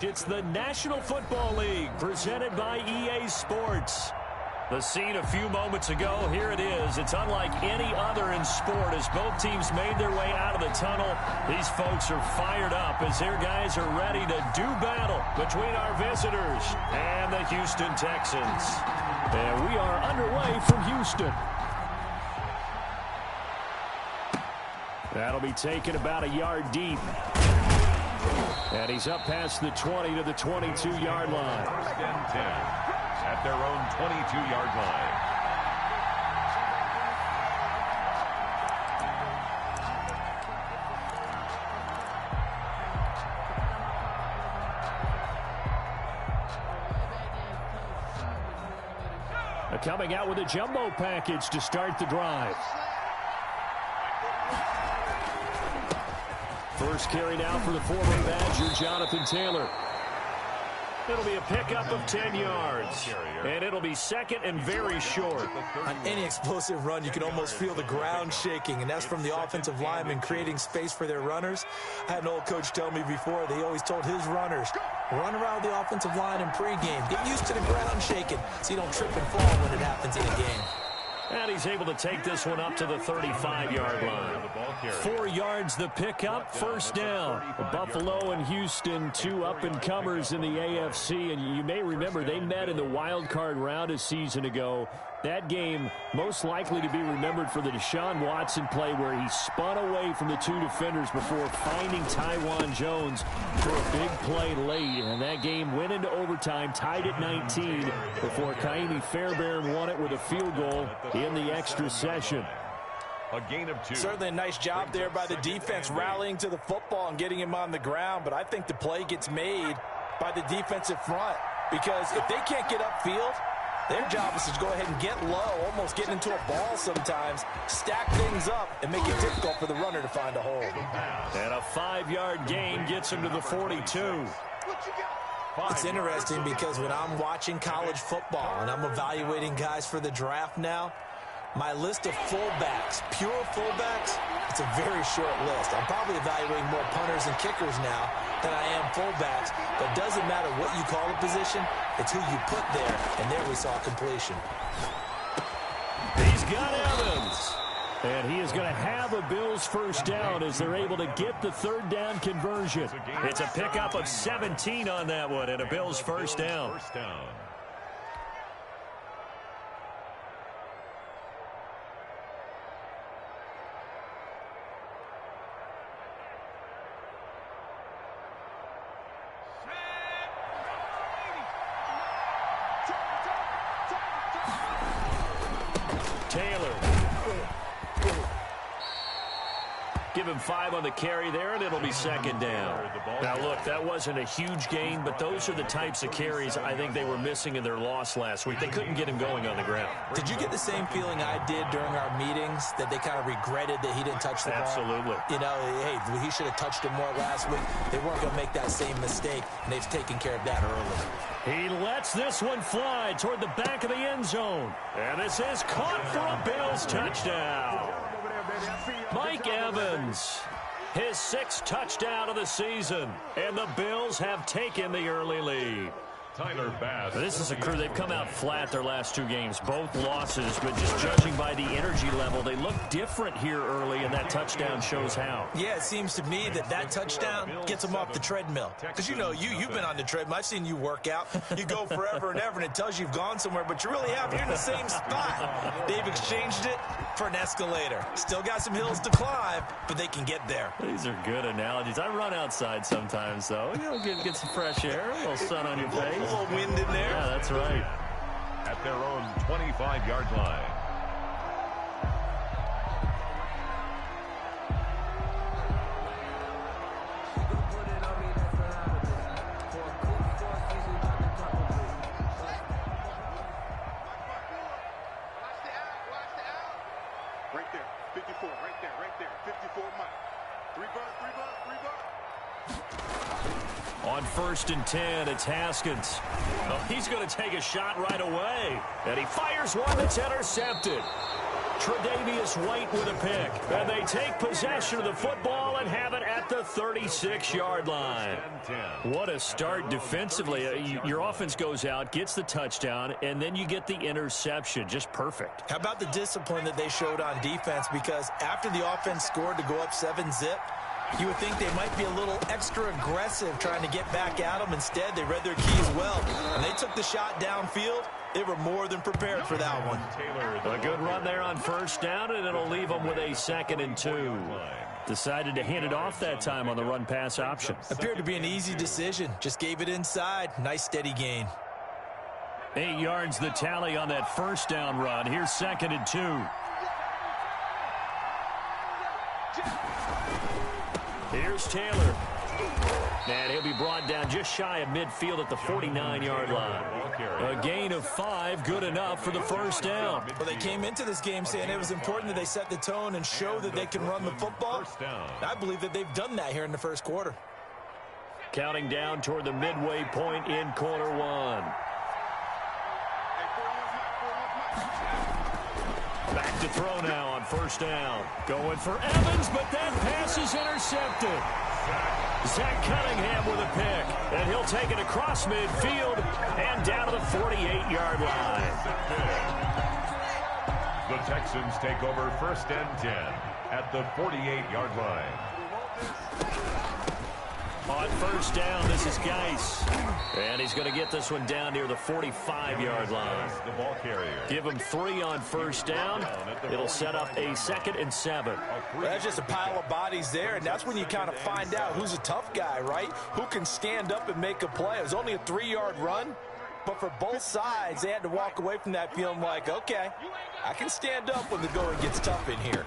It's the National Football League presented by EA Sports. The scene a few moments ago, here it is. It's unlike any other in sport as both teams made their way out of the tunnel. These folks are fired up as their guys are ready to do battle between our visitors and the Houston Texans. And we are underway from Houston. That'll be taken about a yard deep. And he's up past the 20 to the 22-yard line. First and 10 at their own 22-yard line. Coming out with a jumbo package to start the drive. First carry now for the former Badger, Jonathan Taylor. It'll be a pickup of 10 yards. And it'll be second and very short. On any explosive run, you can almost feel the ground shaking, and that's from the offensive linemen creating space for their runners. I had an old coach tell me before, they always told his runners, run around the offensive line in pregame. Get used to the ground shaking so you don't trip and fall when it happens in a game. And he's able to take this one up to the 35-yard line. 4 yards the pickup, first down. Buffalo and Houston, two up-and-comers in the AFC. And you may remember they met in the wild card round a season ago. That game most likely to be remembered for the Deshaun Watson play where he spun away from the two defenders before finding Tywan Jones for a big play late. And that game went into overtime, tied at 19 before Kaimi Fairbairn won it with a field goal in the extra session. A gain of 2. Certainly a nice job there by the defense rallying to the football and getting him on the ground. But I think the play gets made by the defensive front because if they can't get upfield, their job is to go ahead and get low, almost get into a ball sometimes, stack things up, and make it difficult for the runner to find a hole. And a 5-yard gain gets him to the 42. It's interesting because when I'm watching college football and I'm evaluating guys for the draft now, my list of fullbacks, pure fullbacks, it's a very short list. I'm probably evaluating more punters and kickers now than I am fullbacks, but it doesn't matter what you call a position, it's who you put there, and there we saw completion. He's got Evans. And he is going to have a Bills first down as they're able to get the third down conversion. It's a pickup of 17 on that one and a Bills first down. Taylor. Give him 5 on the carry there, and it'll be second down. Now, look, that wasn't a huge gain, but those are the types of carries I think they were missing in their loss last week. They couldn't get him going on the ground. Did you get the same feeling I did during our meetings, that they kind of regretted that he didn't touch the ball? Absolutely. You know, hey, he should have touched it more last week. They weren't going to make that same mistake, and they've taken care of that early. He lets this one fly toward the back of the end zone. And this is caught for a Bills touchdown. Mike Evans, his 6th touchdown of the season, and the Bills have taken the early lead. Tyler Bass. This is a crew. They've come out flat their last 2 games, both losses, but just judging by the energy level, they look different here early, and that touchdown shows how. Yeah, it seems to me that touchdown gets them off the treadmill. Because, you know, you've been on the treadmill. I've seen you work out. You go forever and ever, and it tells you you've gone somewhere, but you really haven't. You're in the same spot. They've exchanged it for an escalator. Still got some hills to climb, but they can get there. These are good analogies. I run outside sometimes, though. You know, get some fresh air, a little sun on your face. A little wind in there. Yeah, that's right. At their own 25-yard line. Right there, 54, right there, 54 Mike. 3 bucks. On 1st and 10, it's Haskins. Oh, he's going to take a shot right away. And he fires one that's intercepted. Tre'Davious White with a pick. And they take possession of the football and have it at at the 36-yard line. What a start defensively. Your offense goes out, gets the touchdown, and then you get the interception. Just perfect. How about the discipline that they showed on defense? Because after the offense scored to go up 7-zip, you would think they might be a little extra aggressive trying to get back at them. Instead, they read their keys well, and they took the shot downfield. They were more than prepared for that one. A good run there on first down, and it'll leave them with a 2nd and 2. Decided to hand it off that time on the run-pass option. Appeared to be an easy decision. Just gave it inside. Nice steady gain. 8 yards the tally on that first down run. Here's 2nd and 2. Here's Taylor. And he'll be brought down just shy of midfield at the 49-yard line. A gain of 5, good enough for the first down. Well, they came into this game saying it was important that they set the tone and show that they can run the football. I believe that they've done that here in the first quarter. Counting down toward the midway point in quarter 1. Back to throw now on first down. Going for Evans, but that pass is intercepted. Zach Cunningham with a pick, and he'll take it across midfield and down to the 48-yard line. The Texans take over 1st and 10 at the 48-yard line. On first down, this is Geis. And he's going to get this one down near the 45-yard line. The ball carrier. Give him 3 on first down. It'll set up a 2nd and 7. Well, that's just a pile of bodies there, and that's when you kind of find out who's a tough guy, right? Who can stand up and make a play. It was only a 3-yard run, but for both sides, they had to walk away from that feeling like, okay, I can stand up when the going gets tough in here.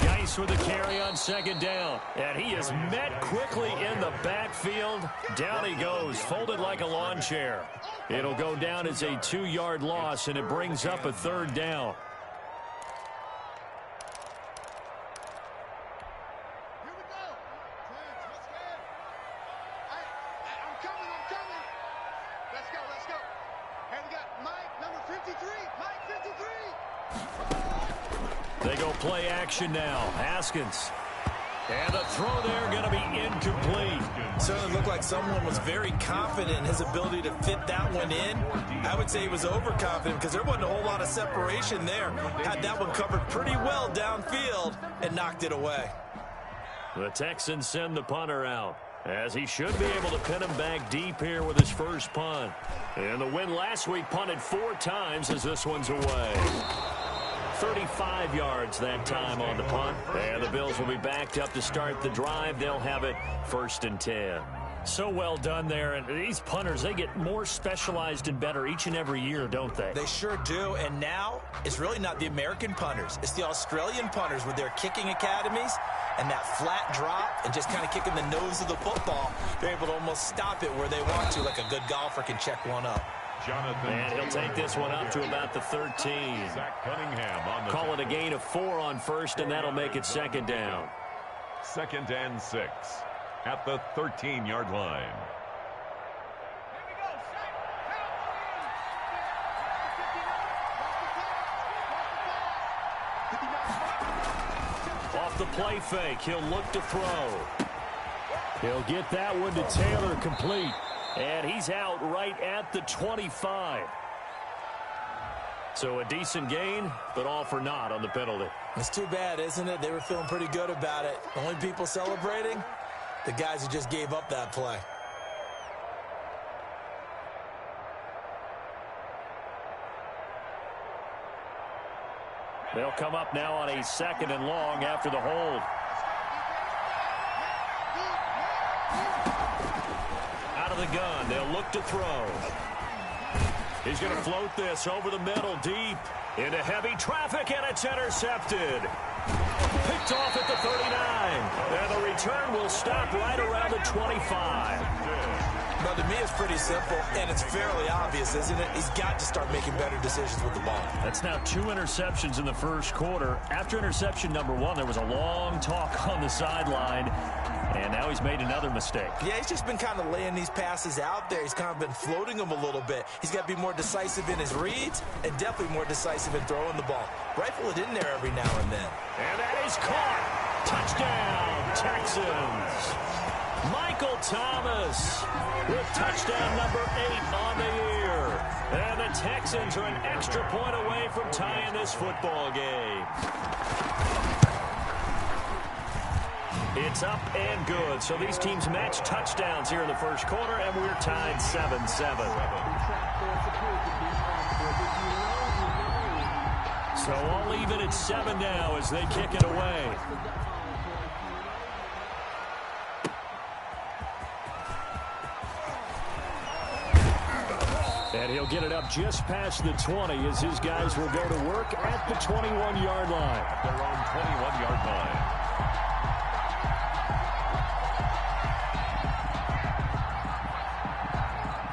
Geis with a carry on 2nd down. And he is met quickly in the backfield. Down he goes, folded like a lawn chair. It'll go down as a 2-yard loss, and it brings up a 3rd down. I'm coming. Let's go. Hey, we got Mike, number 53. Mike, 53. They go play action now. Haskins. And the throw there going to be incomplete. Certainly looked like someone was very confident in his ability to fit that one in. I would say he was overconfident because there wasn't a whole lot of separation there. Had that one covered pretty well downfield and knocked it away. The Texans send the punter out, as he should be able to pin him back deep here with his first punt. And the win last week punted 4 times as this one's away. 35 yards that time on the punt. And the Bills will be backed up to start the drive. They'll have it 1st and 10. So well done there. And these punters, they get more specialized and better each and every year, don't they? They sure do. And now it's really not the American punters. It's the Australian punters with their kicking academies and that flat drop and just kind of kicking the nose of the football. They're able to almost stop it where they want to, like a good golfer can check one up. And he'll take this one up to about the 13. Zach Cunningham on the Call it a gain of 4 on first, and that'll make it 2nd down. 2nd and 6 at the 13-yard line. Off the play fake, he'll look to throw. He'll get that one to Taylor, complete. And he's out right at the 25. So a decent gain, but all for naught on the penalty. It's too bad, isn't it? They were feeling pretty good about it. The only people celebrating, the guys who just gave up that play. They'll come up now on a 2nd and long after the hold. Out of the gun, they'll look to throw. He's going to float this over the middle, deep into heavy traffic, and it's intercepted. Picked off at the 39. And the return will stop right around the 25. Well, to me, it's pretty simple, and it's fairly obvious, isn't it? He's got to start making better decisions with the ball. That's now 2 interceptions in the first quarter. After interception number 1, there was a long talk on the sideline, and now he's made another mistake. Yeah, he's just been kind of laying these passes out there. He's kind of been floating them a little bit. He's got to be more decisive in his reads and definitely more decisive in throwing the ball. Rifle it in there every now and then. And that is caught. Touchdown, Texans. Michael Thomas with touchdown number 8 on the year. And the Texans are an extra point away from tying this football game. It's up and good. So these teams match touchdowns here in the first quarter, and we're tied 7-7. So all even at 7 now as they kick it away. And he'll get it up just past the 20 as his guys will go to work at the 21-yard line. At their own 21-yard line.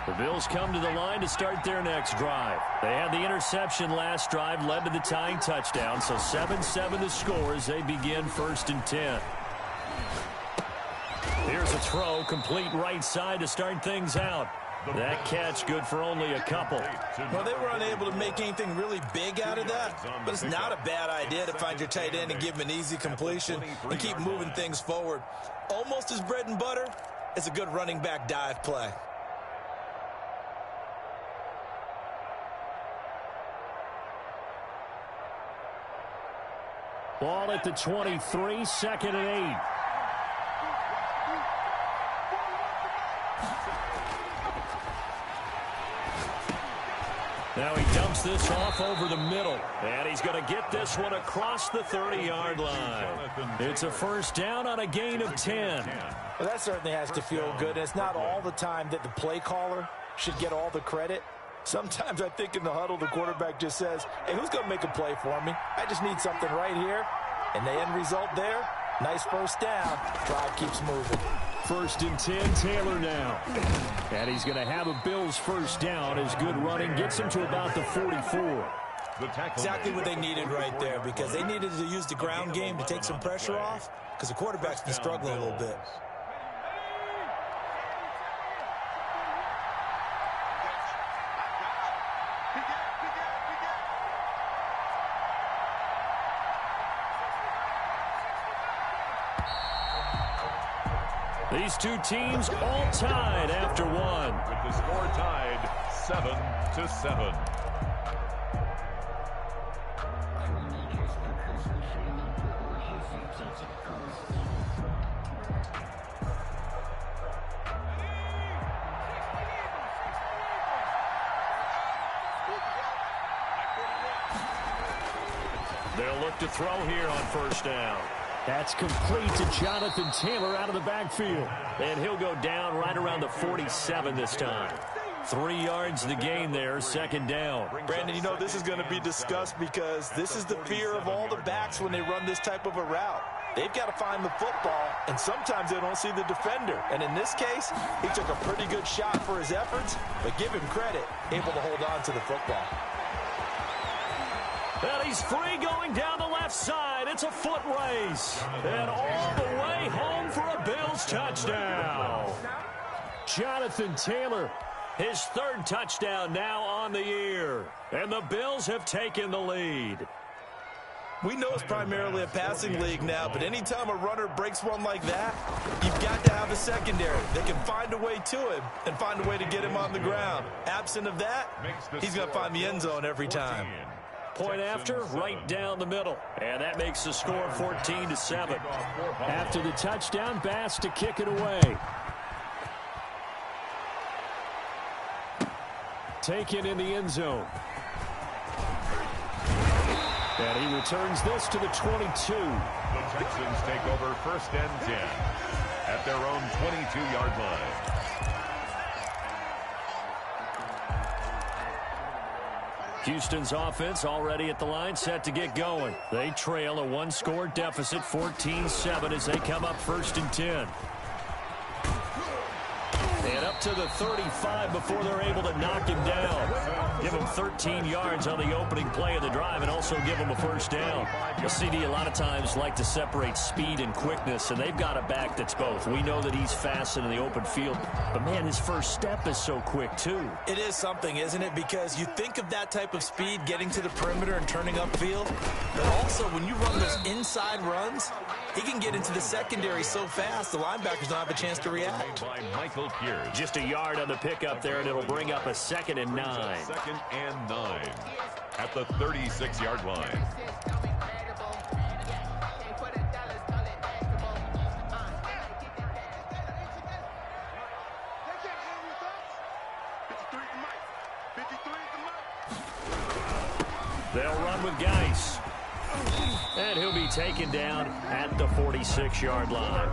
The Bills come to the line to start their next drive. They had the interception last drive, led to the tying touchdown, so 7-7 the score as they begin 1st and 10. Here's a throw, complete right side to start things out. That catch good for only a couple. Well, they were unable to make anything really big out of that, but it's not a bad idea to find your tight end and give him an easy completion and keep moving things forward. Almost his bread and butter is a good running back dive play. Ball at the 23, 2nd and 8. Now he dumps this off over the middle. And he's going to get this one across the 30-yard line. It's a first down on a gain of 10. Well, that certainly has to feel good. It's not all the time that the play caller should get all the credit. Sometimes I think in the huddle, the quarterback just says, hey, who's going to make a play for me? I just need something right here. And the end result there, nice first down. Drive keeps moving. 1st and 10, Taylor now. And he's going to have a Bills first down as good running gets him to about the 44. Exactly what they needed right there, because they needed to use the ground game to take some pressure off, because the quarterback's been struggling a little bit. These two teams all tied after one. With the score tied 7-7. They'll look to throw here on first down. That's complete to Jonathan Taylor out of the backfield. And he'll go down right around the 47 this time. 3 yards the gain there, 2nd down. Brandon, you know this is going to be discussed because this is the fear of all the backs when they run this type of a route. They've got to find the football, and sometimes they don't see the defender. And in this case, he took a pretty good shot for his efforts, but give him credit, able to hold on to the football. And he's free going down the left side. It's a foot race. And all the way home for a Bills touchdown. Jonathan Taylor, his 3rd touchdown now on the year. And the Bills have taken the lead. We know it's primarily a passing league now, but anytime a runner breaks one like that, you've got to have a secondary. They can find a way to him and find a way to get him on the ground. Absent of that, he's going to find the end zone every time. Point after, right down the middle. And that makes the score 14-7. After the touchdown, Bass to kick it away. Taken in the end zone. And he returns this to the 22. The Texans take over 1st and 10 at their own 22-yard line. Houston's offense already at the line, set to get going. They trail a 1-score deficit, 14-7 as they come up 1st and 10. And up up to the 35 before they're able to knock him down. Give him 13 yards on the opening play of the drive and also give him a first down. The CD a lot of times like to separate speed and quickness, and they've got a back that's both. We know that he's fast in the open field, but, man, his first step is so quick, too. It is something, isn't it? Because you think of that type of speed getting to the perimeter and turning upfield, but also when you run those inside runs, he can get into the secondary so fast the linebackers don't have a chance to react. By Michael Pierce. Just a yard on the pickup there, and it'll bring up a 2nd and 9. 2nd and 9 at the 36-yard line. They'll run with Geis. And he'll be taken down at the 46-yard line.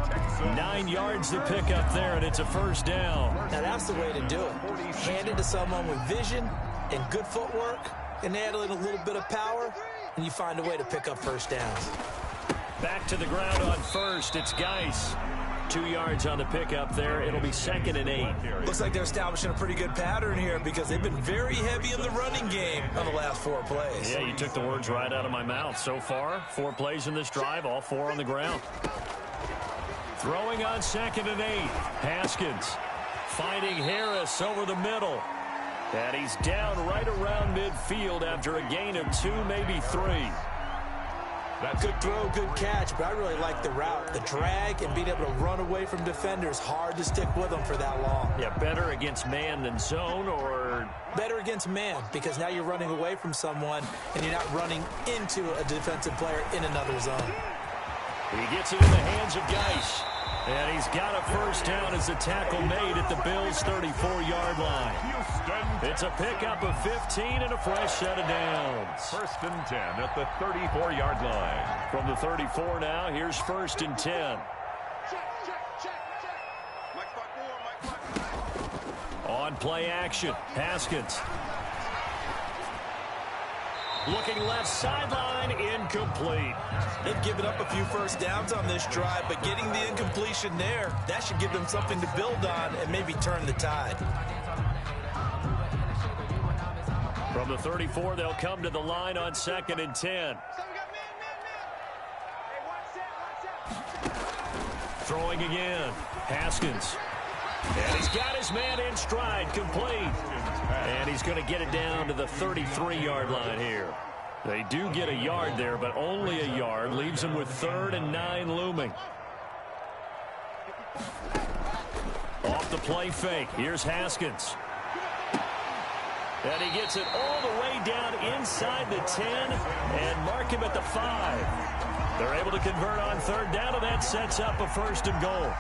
9 yards to pick up there, and it's a first down. Now, that's the way to do it. Hand it to someone with vision and good footwork, and add a little bit of power, and you find a way to pick up first downs. Back to the ground on first. It's Geis. 2 yards on the pickup there. It'll be 2nd and 8. Looks like they're establishing a pretty good pattern here because they've been very heavy in the running game on the last 4 plays. Yeah, you took the words right out of my mouth. So far, 4 plays in this drive, all 4 on the ground. Throwing on 2nd and 8. Haskins finding Harris over the middle. And he's down right around midfield after a gain of 2, maybe 3. That's good throw, good catch, but I really like the route. The drag and being able to run away from defenders, hard to stick with them for that long. Yeah, better against man than zone, or? Better against man, because now you're running away from someone and you're not running into a defensive player in another zone. He gets it in the hands of Geis. And he's got a first down as the tackle made at the Bills' 34-yard line. It's a pickup of 15 and a fresh set of downs. 1st and 10 at the 34-yard line. From the 34 now, here's 1st and 10. On play action, Haskins. Looking left sideline, incomplete. They've given up a few first downs on this drive, but getting the incompletion there, that should give them something to build on and maybe turn the tide. From the 34, they'll come to the line on 2nd and 10. Throwing again, Haskins. And he's got his man in stride, complete. And he's going to get it down to the 33-yard line here. They do get a yard there, but only a yard. Leaves them with 3rd and 9 looming. Off the play fake. Here's Haskins. And he gets it all the way down inside the 10 and mark him at the 5. They're able to convert on 3rd down, and that sets up a 1st and goal.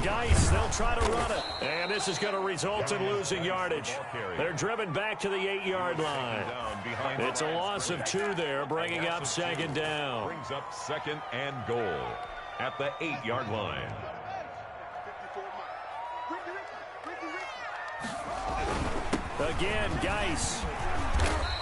Geis, they'll try to run it. And this is going to result in losing yardage. They're driven back to the 8-yard line. It's a loss of 2 there, bringing up 2nd down. Brings up 2nd and goal at the 8-yard line. Again, Geis.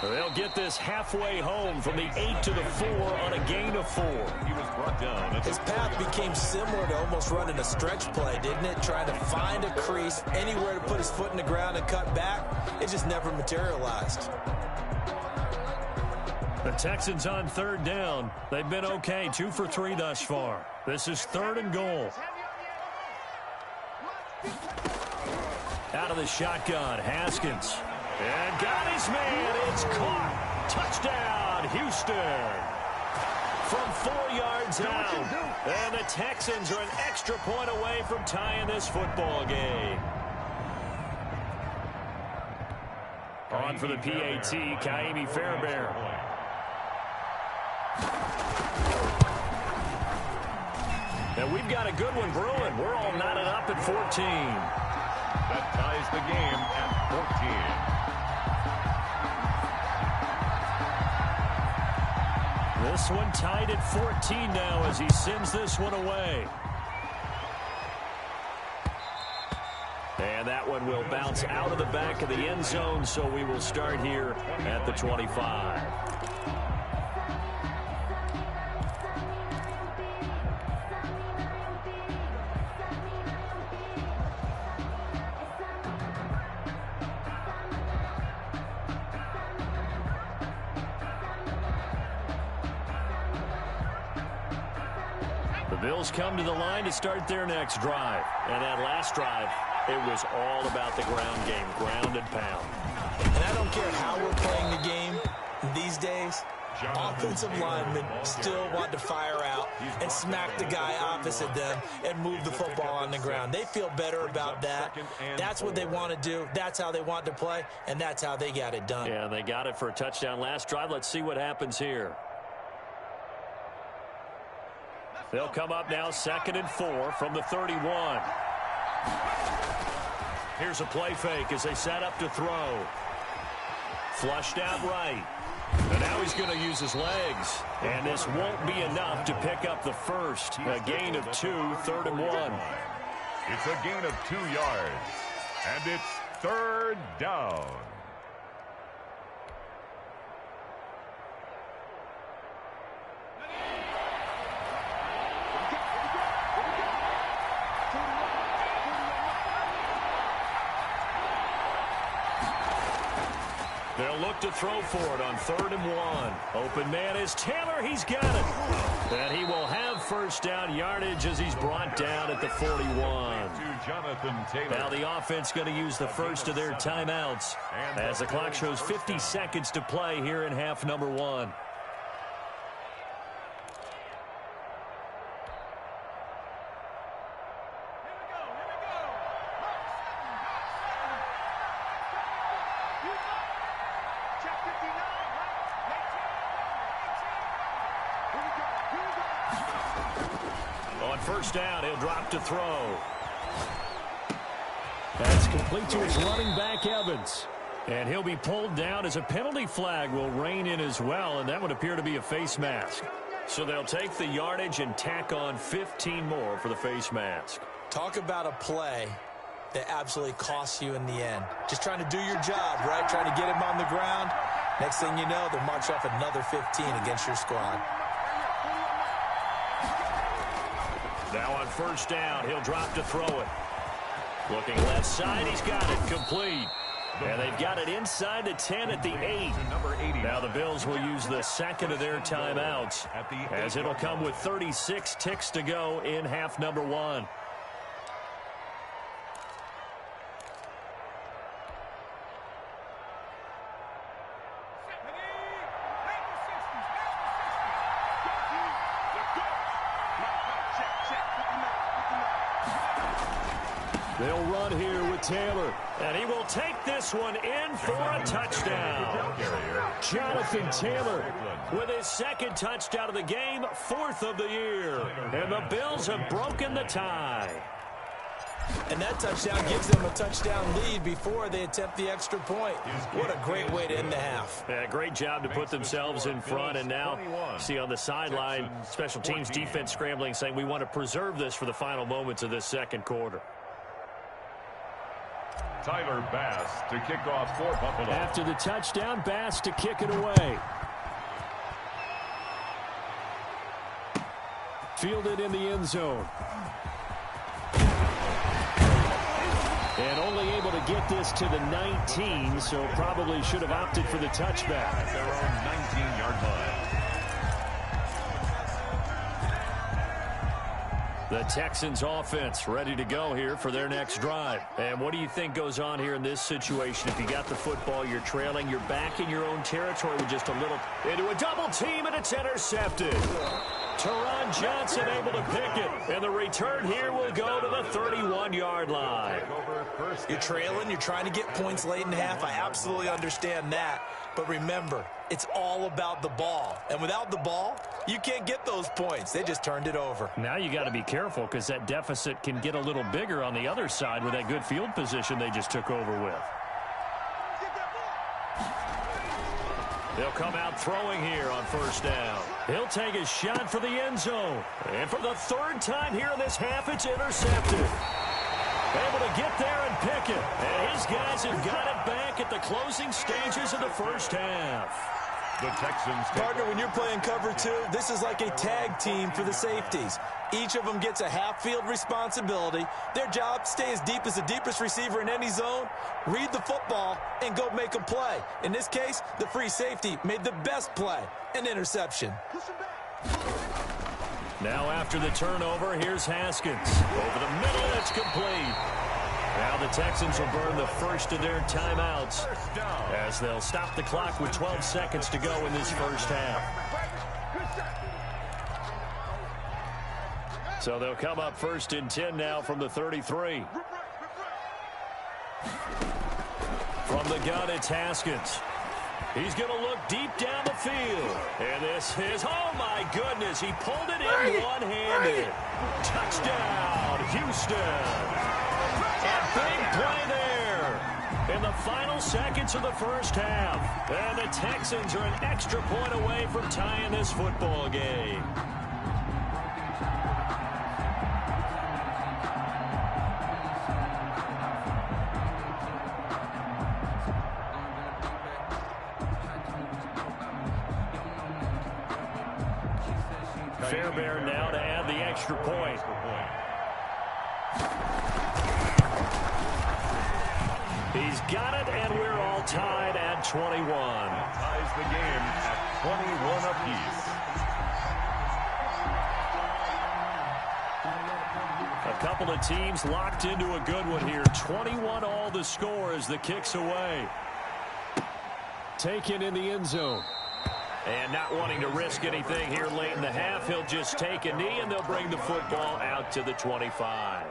They'll get this halfway home from the 8 to the 4 on a gain of 4. He was brought down. His path became similar to almost running a stretch play, didn't it? Trying to find a crease, anywhere to put his foot in the ground and cut back. It just never materialized. The Texans on 3rd down. They've been okay, 2 for 3 thus far. This is 3rd and goal. Out of the shotgun, Haskins. And got his man. It's caught. Touchdown, Houston. From 4 yards out. And the Texans are an extra point away from tying this football game. On for the PAT, Kaimi Fairbairn. And we've got a good one brewing. We're all knotted up at 14. That ties the game at 14. This one tied at 14 now as he sends this one away. And And that one will bounce out of the back of the end zone, so we will start here at the 25. The Bills come to the line to start their next drive. And that last drive, it was all about the ground game, ground and pound. And I don't care how we're playing the game these days, offensive linemen still want to fire out and smack the guy opposite them and move the football on the ground. They feel better about that. That's what they want to do. That's how they want to play, and that's how they got it done. Yeah, they got it for a touchdown last drive. Let's see what happens here. They'll come up now 2nd and 4 from the 31. Here's a play fake as they set up to throw. Flushed out right. And now he's going to use his legs. And this won't be enough to pick up the first. A gain of 2, 3rd and 1. It's a gain of 2 yards. And it's 3rd down. They'll look to throw for it on 3rd and 1. Open man is Taylor. He's got it. And he will have first down yardage as he's brought down at the 41. Now the offense going to use the first of their timeouts as the clock shows 50 seconds to play here in half number 1. On first down, he'll drop to throw. That's complete to his running back, Evans. And he'll be pulled down as a penalty flag will rein in as well, and that would appear to be a face mask. So they'll take the yardage and tack on 15 more for the face mask. Talk about a play that absolutely costs you in the end. Just trying to do your job, right? Trying to get him on the ground. Next thing you know, they'll march off another 15 against your squad. Now on first down, he'll drop to throw it. Looking left side, he's got it complete. And they've got it inside the 10 at the 8. Now the Bills will use the second of their timeouts as it'll come with 36 ticks to go in half number 1. They'll run here with Taylor, and he will take this one in for a touchdown. Jonathan Taylor with his second touchdown of the game, 4th of the year. And the Bills have broken the tie. And that touchdown gives them a touchdown lead before they attempt the extra point. What a great way to end the half. Yeah, great job to put themselves in front. And now, see on the sideline, special teams defense scrambling, saying we want to preserve this for the final moments of this second quarter. Tyler Bass to kick off for Buffalo. After the touchdown, Bass to kick it away. Fielded in the end zone. And only able to get this to the 19, so probably should have opted for the touchback. At their own 19-yard line. The Texans offense ready to go here for their next drive. And what do you think goes on here in this situation? If you got the football, you're trailing, you're back in your own territory with just a little into a double team, and it's intercepted. Teron Johnson able to pick it, and the return here will go to the 31-yard line. You're trailing, you're trying to get points late in half. I absolutely understand that. But remember, it's all about the ball. And without the ball, you can't get those points. They just turned it over. Now you got to be careful because that deficit can get a little bigger on the other side with that good field position they just took over with. They'll come out throwing here on first down. He'll take a shot for the end zone. And for the 3rd time here in this half, it's intercepted. Able to get there and pick it. And his guys have got it back at the closing stages of the first half. The Texans. Partner, when you're playing cover 2, this is like a tag team for the safeties. Each of them gets a half-field responsibility. Their job, stay as deep as the deepest receiver in any zone, read the football, and go make a play. In this case, the free safety made the best play, an interception. Now after the turnover, here's Haskins. Over the middle, it's complete. Now the Texans will burn the first of their timeouts as they'll stop the clock with 12 seconds to go in this first half. So they'll come up 1st and 10 now from the 33. From the gun, it's Haskins. He's going to look deep down the field. And this is, oh my goodness, he pulled it in one-handed. Touchdown, Houston. And big play there in the final seconds of the first half. And the Texans are an extra point away from tying this football game. Fairbairn now to add the extra point. He's got it, and we're all tied at 21. Ties the game at 21 apiece. A couple of teams locked into a good one here. 21 all the score as the kick's away. Taken in the end zone. And not wanting to risk anything here late in the half, he'll just take a knee, and they'll bring the football out to the 25.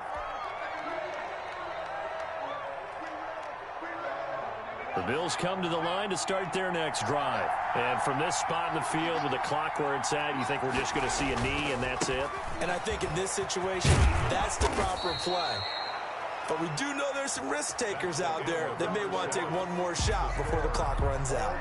The Bills come to the line to start their next drive. And from this spot in the field with the clock where it's at, you think we're just going to see a knee and that's it? And I think in this situation, that's the proper play. But we do know there's some risk takers out there that may want to take one more shot before the clock runs out.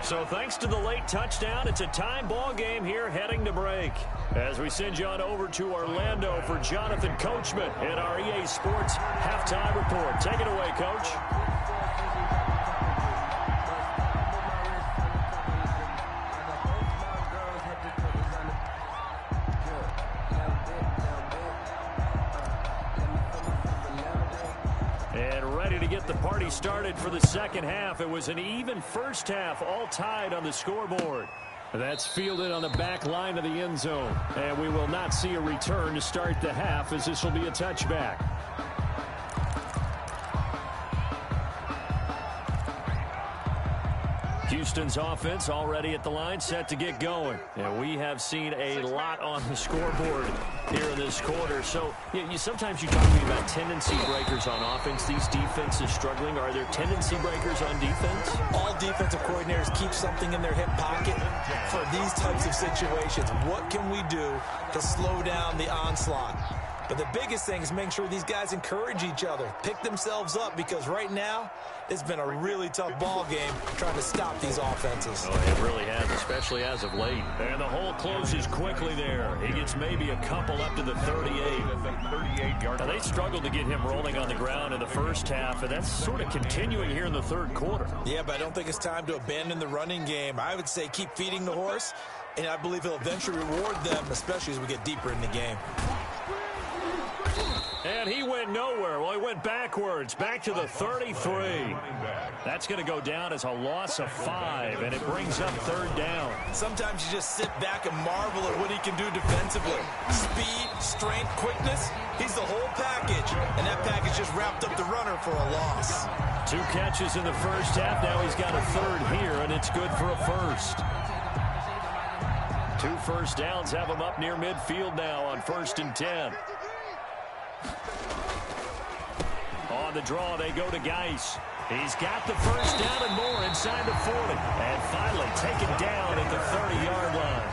So thanks to the late touchdown, it's a time ball game here heading to break. As we send you on over to Orlando for Jonathan Coachman in our EA Sports Halftime Report. Take it away, Coach. The party started for the second half. It was an even first half, all tied on the scoreboard. That's fielded on the back line of the end zone. And we will not see a return to start the half, as this will be a touchback. Houston's offense already at the line, set to get going. And we have seen a lot on the scoreboard here in this quarter. So sometimes you talk to me about tendency breakers on offense. These defenses struggling. Are there tendency breakers on defense? All defensive coordinators keep something in their hip pocket for these types of situations. What can we do to slow down the onslaught? But the biggest thing is making sure these guys encourage each other, pick themselves up, because right now it's been a really tough ball game trying to stop these offenses. Oh, it really has, especially as of late. And the hole closes quickly there. He gets maybe a couple up to the 38. Now, they struggled to get him rolling on the ground in the first half, and that's sort of continuing here in the third quarter. Yeah, but I don't think it's time to abandon the running game. I would say keep feeding the horse, and I believe he'll eventually reward them, especially as we get deeper in the game. And he went nowhere. Well, he went backwards, back to the 33. That's going to go down as a loss of 5, and it brings up third down. Sometimes you just sit back and marvel at what he can do defensively. Speed, strength, quickness, he's the whole package. And that package just wrapped up the runner for a loss. 2 catches in the first half. Now he's got a third here, and it's good for a first. 2 first downs have him up near midfield now on 1st and 10. On the draw, they go to Geis. He's got the first down and more inside the 40. And finally taken down at the 30-yard line.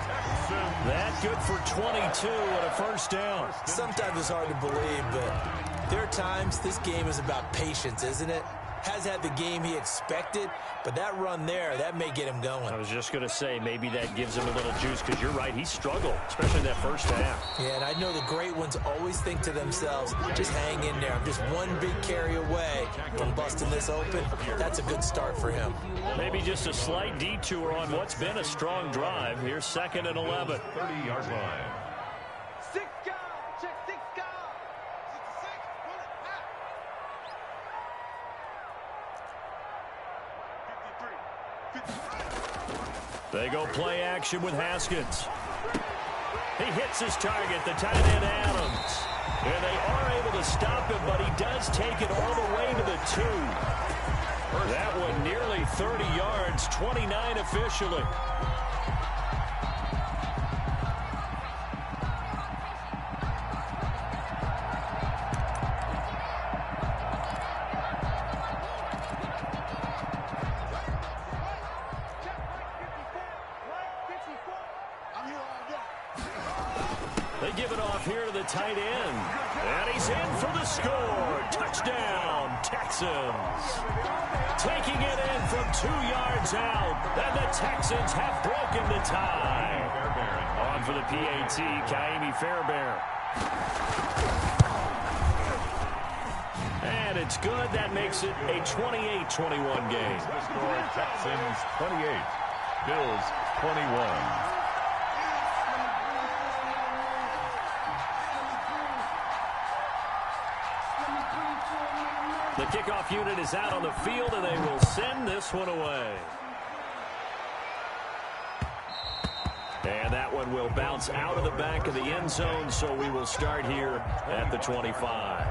That good for 22 and a first down. Sometimes it's hard to believe, but there are times this game is about patience, isn't it? has had the game he expected, but that run there, that may get him going. I was just going to say, maybe that gives him a little juice, because you're right, he struggled, especially in that first half. Yeah, and I know the great ones always think to themselves, just hang in there. I'm just one big carry away from busting this open. That's a good start for him. Maybe just a slight detour on what's been a strong drive. Here's 2nd and 11. 30-yard line. 6 guard, check 6 guard. 66, run it back. 53. They go play action with Haskins. He hits his target, the tight end Adams. And they are able to stop him, but he does take it all the way to the 2. That one nearly 30 yards, 29 officially. They give it off here to the tight end. And he's in for the score. Touchdown, Texans. Taking it in from 2 yards out. And the Texans have broken the tie. On for the PAT, Kaimi Fairbairn. And it's good. That makes it a 28-21 game. The score, Texans 28, Bills 21. The kickoff unit is out on the field, and they will send this one away. And that one will bounce out of the back of the end zone, so we will start here at the 25.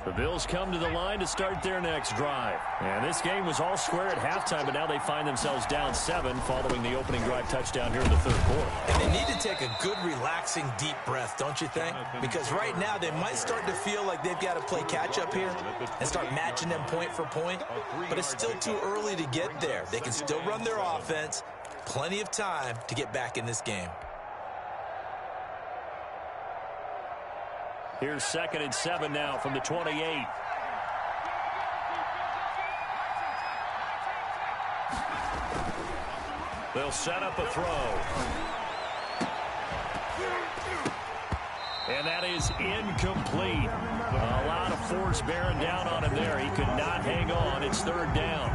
The Bills come to the line to start their next drive. And this game was all square at halftime, but now they find themselves down 7 following the opening drive touchdown here in the 3rd quarter. And they need to take a good, relaxing, deep breath, don't you think? Because right now they might start to feel like they've got to play catch-up here and start matching them point for point. But it's still too early to get there. They can still run their offense. Plenty of time to get back in this game. Here's 2nd and 7 now from the 28. They'll set up a throw. And that is incomplete. A lot of force bearing down on him there. He could not hang on. It's 3rd down.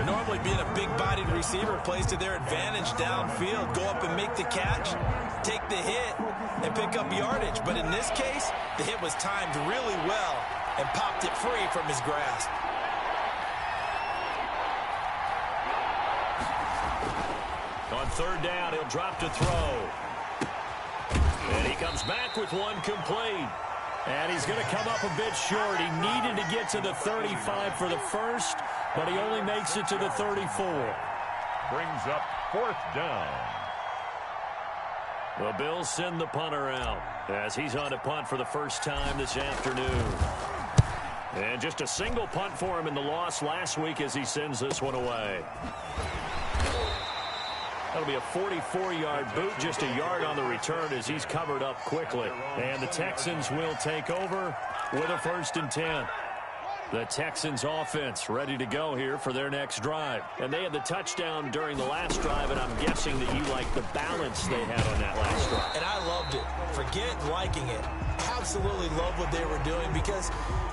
Normally being a big-bodied receiver plays to their advantage downfield. Go up and make the catch, take the hit, and pick up yardage. But in this case, the hit was timed really well and popped it free from his grasp. On 3rd down, he'll drop to throw. And he comes back with one complete. And he's going to come up a bit short. He needed to get to the 35 for the first, but he only makes it to the 34. Brings up 4th down. The Bills send the punter out as he's on to punt for the first time this afternoon. And just a single punt for him in the loss last week as he sends this one away. That'll be a 44-yard boot, just a yard on the return as he's covered up quickly. And the Texans will take over with a 1st and 10. The Texans offense ready to go here for their next drive. And they had the touchdown during the last drive, and I'm guessing that you like the balance they had on that last drive. And I loved it. Forget liking it. Absolutely love what they were doing, because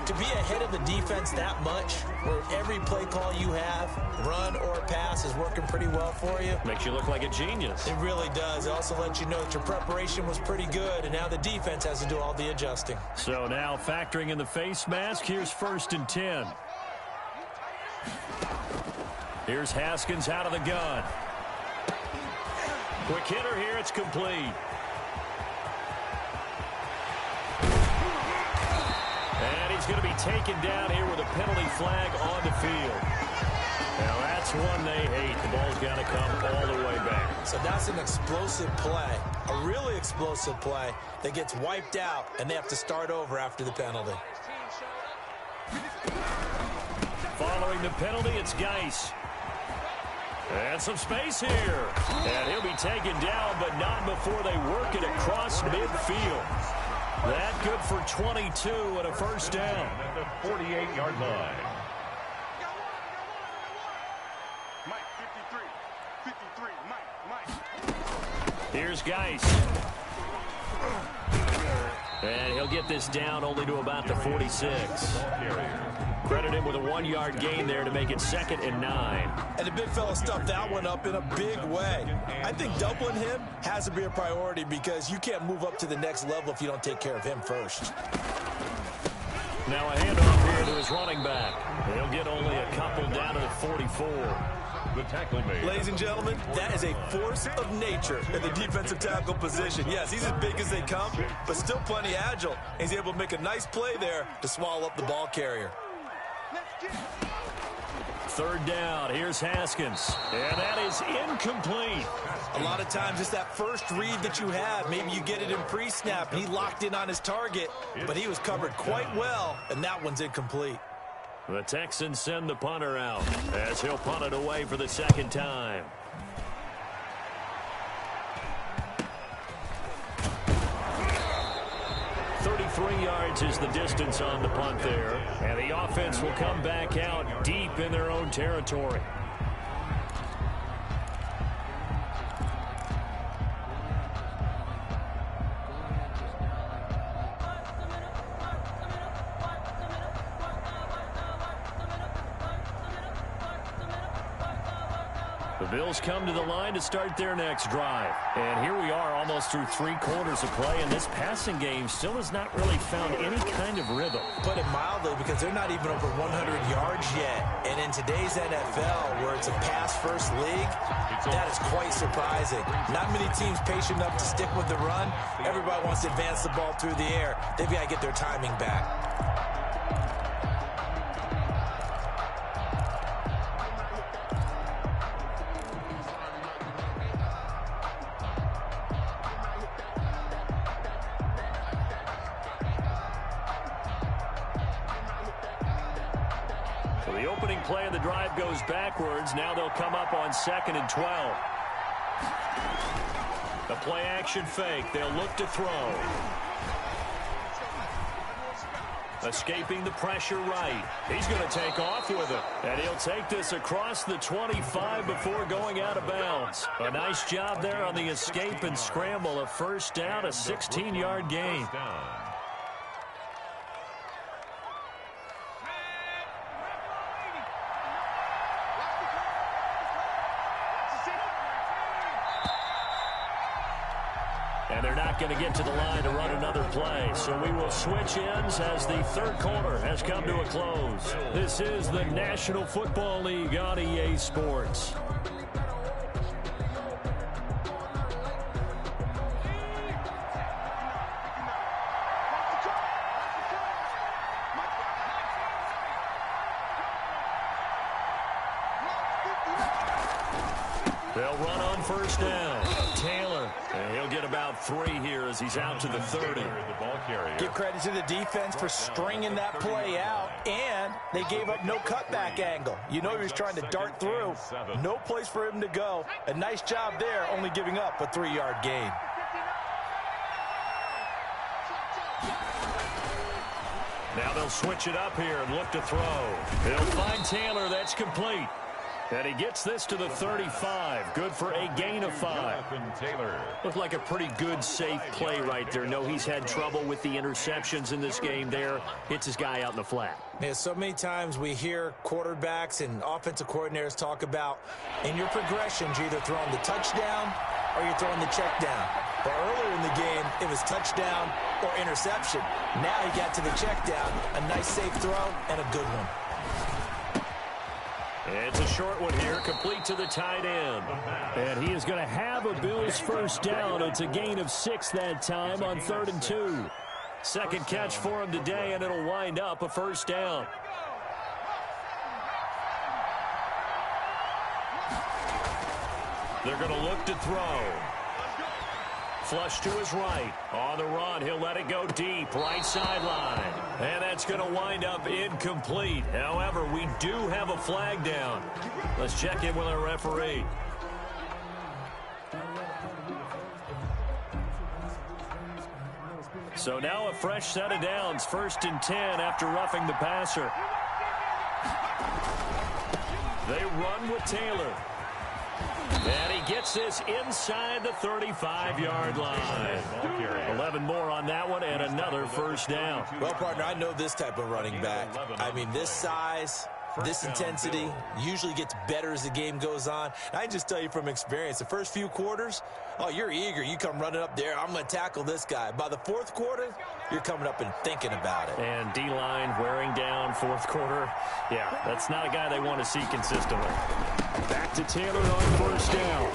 to be ahead of the defense that much, where every play call you have, run or pass, is working pretty well for you. Makes you look like a genius. It really does. It also lets you know that your preparation was pretty good, and now the defense has to do all the adjusting. So now factoring in the face mask, here's 1st and 10. Here's Haskins out of the gun. Quick hitter here, it's complete. And he's going to be taken down here with a penalty flag on the field. Now that's one they hate. The ball's got to come all the way back. So that's an explosive play, a really explosive play that gets wiped out, and they have to start over after the penalty. Following the penalty, it's Geis. And some space here. And he'll be taken down, but not before they work it across midfield. That good for 22 and a first down. At the 48-yard line. Mike, 53, Mike. Here's Geis. And he'll get this down only to about the 46. Credit him with a 1-yard gain there to make it 2nd and 9. And the big fella stuffed that one up in a big way. I think doubling him has to be a priority because you can't move up to the next level if you don't take care of him first. Now a handoff here to his running back. He'll get only a couple down to the 44. The tackle made. Ladies and gentlemen, that is a force of nature in the defensive tackle position. Yes, he's as big as they come, but still plenty agile. He's able to make a nice play there to swallow up the ball carrier. 3rd down. Here's Haskins. And that is incomplete. A lot of times it's that first read that you have. Maybe you get it in pre-snap, and he locked in on his target, but he was covered quite well, and that one's incomplete. The Texans send the punter out as he'll punt it away for the 2nd time. Three yards is the distance on the punt there. And the offense will come back out deep in their own territory. The Bills come to the line to start their next drive. And here we are almost through 3 quarters of play, and this passing game still has not really found any kind of rhythm. Put it mildly, because they're not even over 100 yards yet. And in today's NFL, where it's a pass-first league, that is quite surprising. Not many teams patient enough to stick with the run. Everybody wants to advance the ball through the air. They've got to get their timing back. The opening play of the drive goes backwards. Now they'll come up on 2nd and 12. The play action fake. They'll look to throw. Escaping the pressure right. He's going to take off with it. And he'll take this across the 25 before going out of bounds. A nice job there on the escape and scramble. A first down, a 16-yard gain. And they're not going to get to the line to run another play. So we will switch ends as the 3rd quarter has come to a close. This is the National Football League on EA Sports. They'll run on first down. Taylor, and he'll get about 3 here as he's out to the 30. Give credit to the defense for stringing that play out, and they gave up no cutback angle. You know he was trying to dart through. No place for him to go. A nice job there, only giving up a 3-yard gain. Now they'll switch it up here and look to throw. They'll find Taylor. That's complete. And he gets this to the 35. Good for a gain of 5. Looked like a pretty good, safe play right there. No, he's had trouble with the interceptions in this game there. Hits his guy out in the flat. Yeah, so many times we hear quarterbacks and offensive coordinators talk about in your progressions, you're either throwing the touchdown or you're throwing the check down. But earlier in the game, it was touchdown or interception. Now he got to the check down. A nice, safe throw and a good one. It's a short one here, complete to the tight end. And he is going to have a Bills first down. It's a gain of 6 that time on 3rd and 2. Second catch for him today, and it'll wind up a first down. They're going to look to throw. Flush to his right. On the run, he'll let it go deep. Right sideline. And that's going to wind up incomplete. However, we do have a flag down. Let's check in with our referee. So now a fresh set of downs. 1st and 10 after roughing the passer. They run with Taylor. And he gets this inside the 35-yard line. 11 more on that one and another first down. Well, partner, I know this type of running back. I mean, this size, this intensity usually gets better as the game goes on. And I can just tell you from experience, the first few quarters, oh, you're eager. You come running up there, I'm going to tackle this guy. By the 4th quarter, you're coming up and thinking about it. And D-line wearing down 4th quarter. Yeah, that's not a guy they want to see consistently. Back to Taylor on 1st down.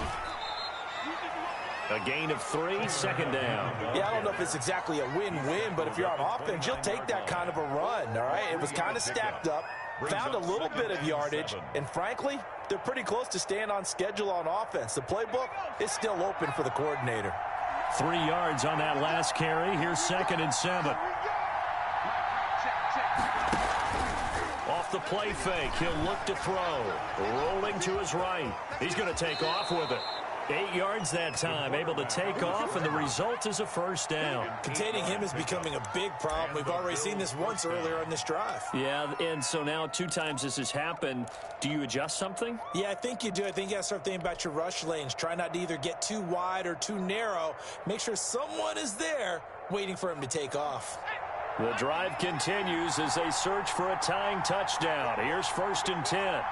A gain of 3, 2nd down. Yeah, I don't know if it's exactly a win-win, but if you're on offense, you'll take that kind of a run, all right? It was kind of stacked up, found a little bit of yardage, and frankly, they're pretty close to staying on schedule on offense. The playbook is still open for the coordinator. 3 yards on that last carry. Here's 2nd and 7. Off the play fake, he'll look to throw. Rolling to his right. He's going to take off with it. 8 yards that time, able to take off, and the result is a first down. Containing him is becoming a big problem. We've already seen this once earlier on this drive. Yeah, and so now 2 times this has happened. Do you adjust something? Yeah, I think you do. I think you got to start thinking about your rush lanes. Try not to either get too wide or too narrow. Make sure someone is there waiting for him to take off. The drive continues as they search for a tying touchdown. Here's 1st and 10.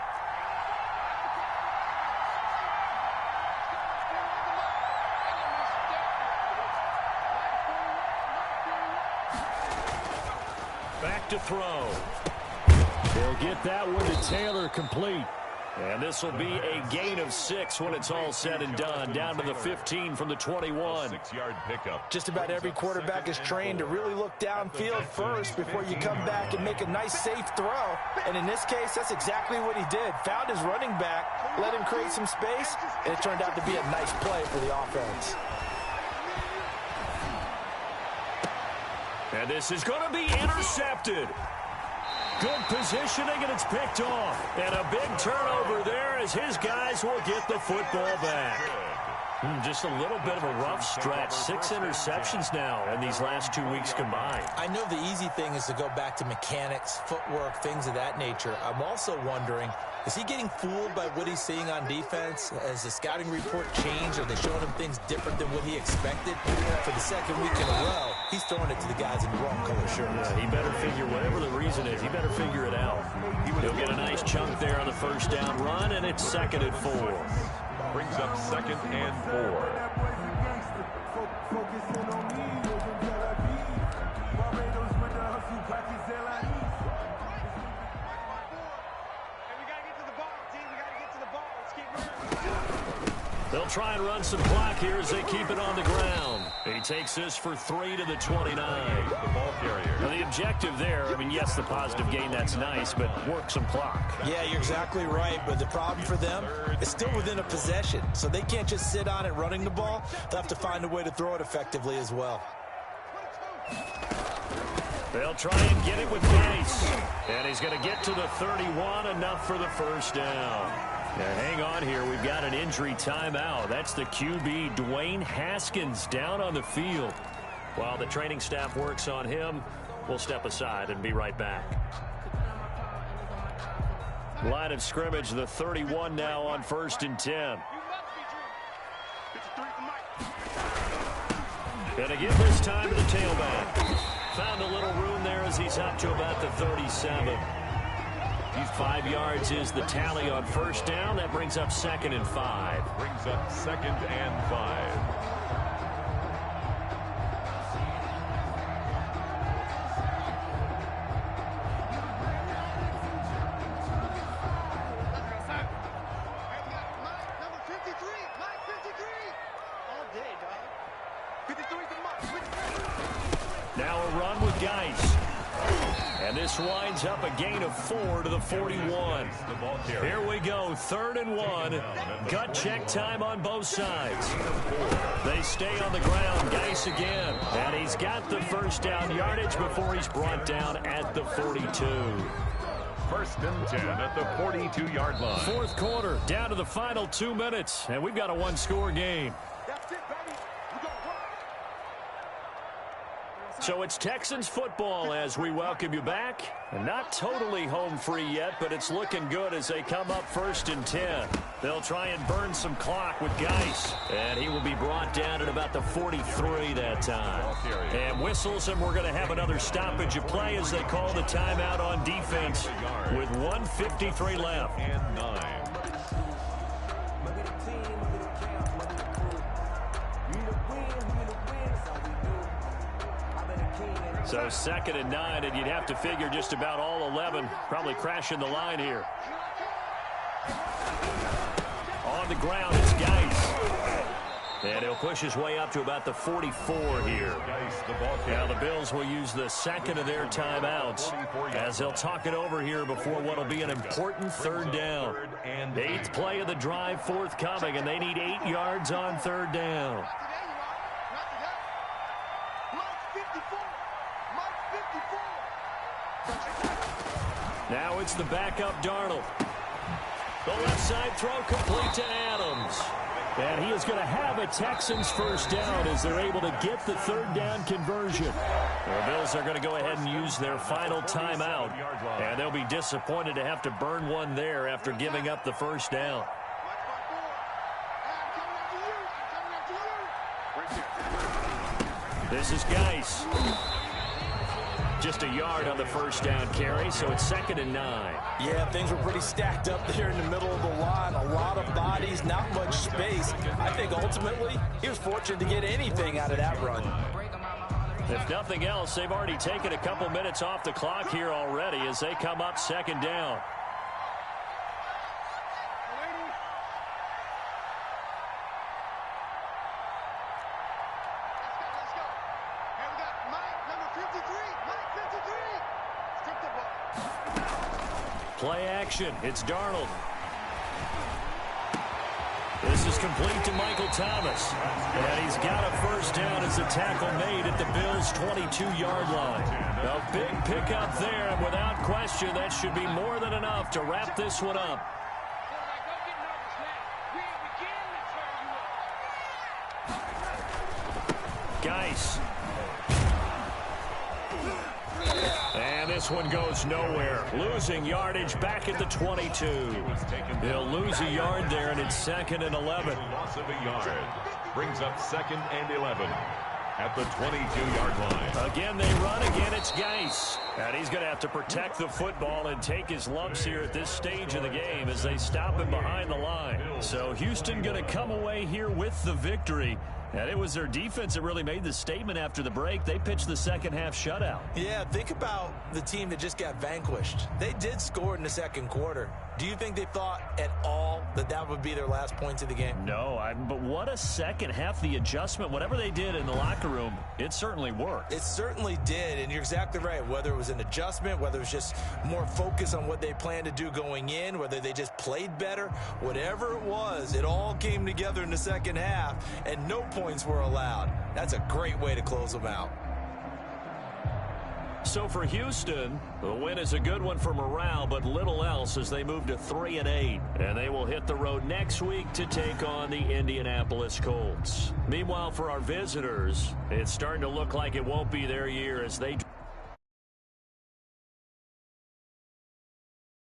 Back to throw. They'll get that one to Taylor complete. And this will be a gain of 6 when it's all said and done. Down to the 15 from the 21. 6-yard pickup. Just about every quarterback is trained to really look downfield first before you come back and make a nice, safe throw. And in this case, that's exactly what he did. Found his running back, let him create some space, and it turned out to be a nice play for the offense. And this is going to be intercepted. Good positioning, and it's picked off. And a big turnover there as his guys will get the football back. Just a little bit of a rough stretch. 6 interceptions now in these last 2 weeks combined. I know the easy thing is to go back to mechanics, footwork, things of that nature. I'm also wondering, is he getting fooled by what he's seeing on defense? Has the scouting report changed? Are they showing him things different than what he expected? For the 2nd week in a row, he's throwing it to the guys in the wrong color shirts. Yeah, he better figure, whatever the reason is, he better figure it out. He'll get a nice chunk there on the 1st down run, and it's 2nd and 4. Brings up 2nd and 4. They'll try and run some clock here as they keep it on the ground. He takes this for 3 to the 29. The ball carrier. Now the objective there, I mean, yes, the positive gain, that's nice, but work some clock. Yeah, you're exactly right, but the problem for them is still within a possession, so they can't just sit on it running the ball. They'll have to find a way to throw it effectively as well. They'll try and get it with Geis. And he's going to get to the 31, enough for the first down. Now, hang on here. We've got an injury timeout. That's the QB, Dwayne Haskins, down on the field. While the training staff works on him, we'll step aside and be right back. Line of scrimmage, the 31 now on 1st and 10. And again this time to the tailback. Found a little room there as he's up to about the 37. 5 yards is the tally on 1st down. That brings up 2nd and 5. Brings up 2nd and 5. Now a run with Geis. And this winds up a gain of 4 to the 41. Here we go, 3rd and 1. Gut check time on both sides. They they stay on the ground. Geis again. And he's got the first down yardage before he's brought down at the 42. 1st and 10 at the 42-yard line. Fourth quarter, down to the final 2 minutes, and we've got a one-score game. That's it, baby. We're going to work. So it's Texans football as we welcome you back. And not totally home free yet, but it's looking good as they come up 1st and 10. They'll try and burn some clock with Geis. And he will be brought down at about the 43 that time. And whistles, and we're going to have another stoppage of play as they call the timeout on defense with 1:53 left. And 9. So 2nd and 9, and you'd have to figure just about all 11 probably crashing the line here. On the ground, it's Geis. And he'll push his way up to about the 44 here. Now the Bills will use the second of their timeouts as they'll talk it over here before what will be an important 3rd down. 8th play of the drive forthcoming, and they need 8 yards on 3rd down. Now it's the backup Darnold. The left side throw complete to Adams. And he is going to have a Texans first down as they're able to get the 3rd down conversion. The Bills are going to go ahead and use their final timeout. And they'll be disappointed to have to burn one there after giving up the first down. This is Geis. Just a yard on the first down carry, so it's 2nd and 9. Yeah, things were pretty stacked up there in the middle of the line. A lot of bodies, not much space. I think ultimately he was fortunate to get anything out of that run. If nothing else, they've already taken a couple minutes off the clock here already as they come up 2nd down. Play action. It's Darnold. This is complete to Michael Thomas. And he's got a first down as the tackle made at the Bills' 22-yard line. A big pickup there, and without question, that should be more than enough to wrap this one up. Geis. And this one goes nowhere. Losing yardage back at the 22. They'll lose a yard there, and it's 2nd and 11. Loss of a yard. Brings up 2nd and 11 at the 22-yard line. Again, they run. Again, it's Geis. And he's going to have to protect the football and take his lumps here at this stage of the game as they stop him behind the line. So Houston going to come away here with the victory. And it was their defense that really made the statement after the break. They pitched the second half shutout. Yeah, think about the team that just got vanquished. They did score in the 2nd quarter. Do you think they thought at all that that would be their last points of the game? No, but what a second half. The adjustment, whatever they did in the locker room, it certainly worked. It certainly did, and you're exactly right. Whether it was an adjustment, whether it was just more focus on what they planned to do going in, whether they just played better, whatever it was, it all came together in the second half, and no points were allowed. That's a great way to close them out. So for Houston, the win is a good one for morale, but little else as they move to 3-8. And they will hit the road next week to take on the Indianapolis Colts. Meanwhile, for our visitors, it's starting to look like it won't be their year as they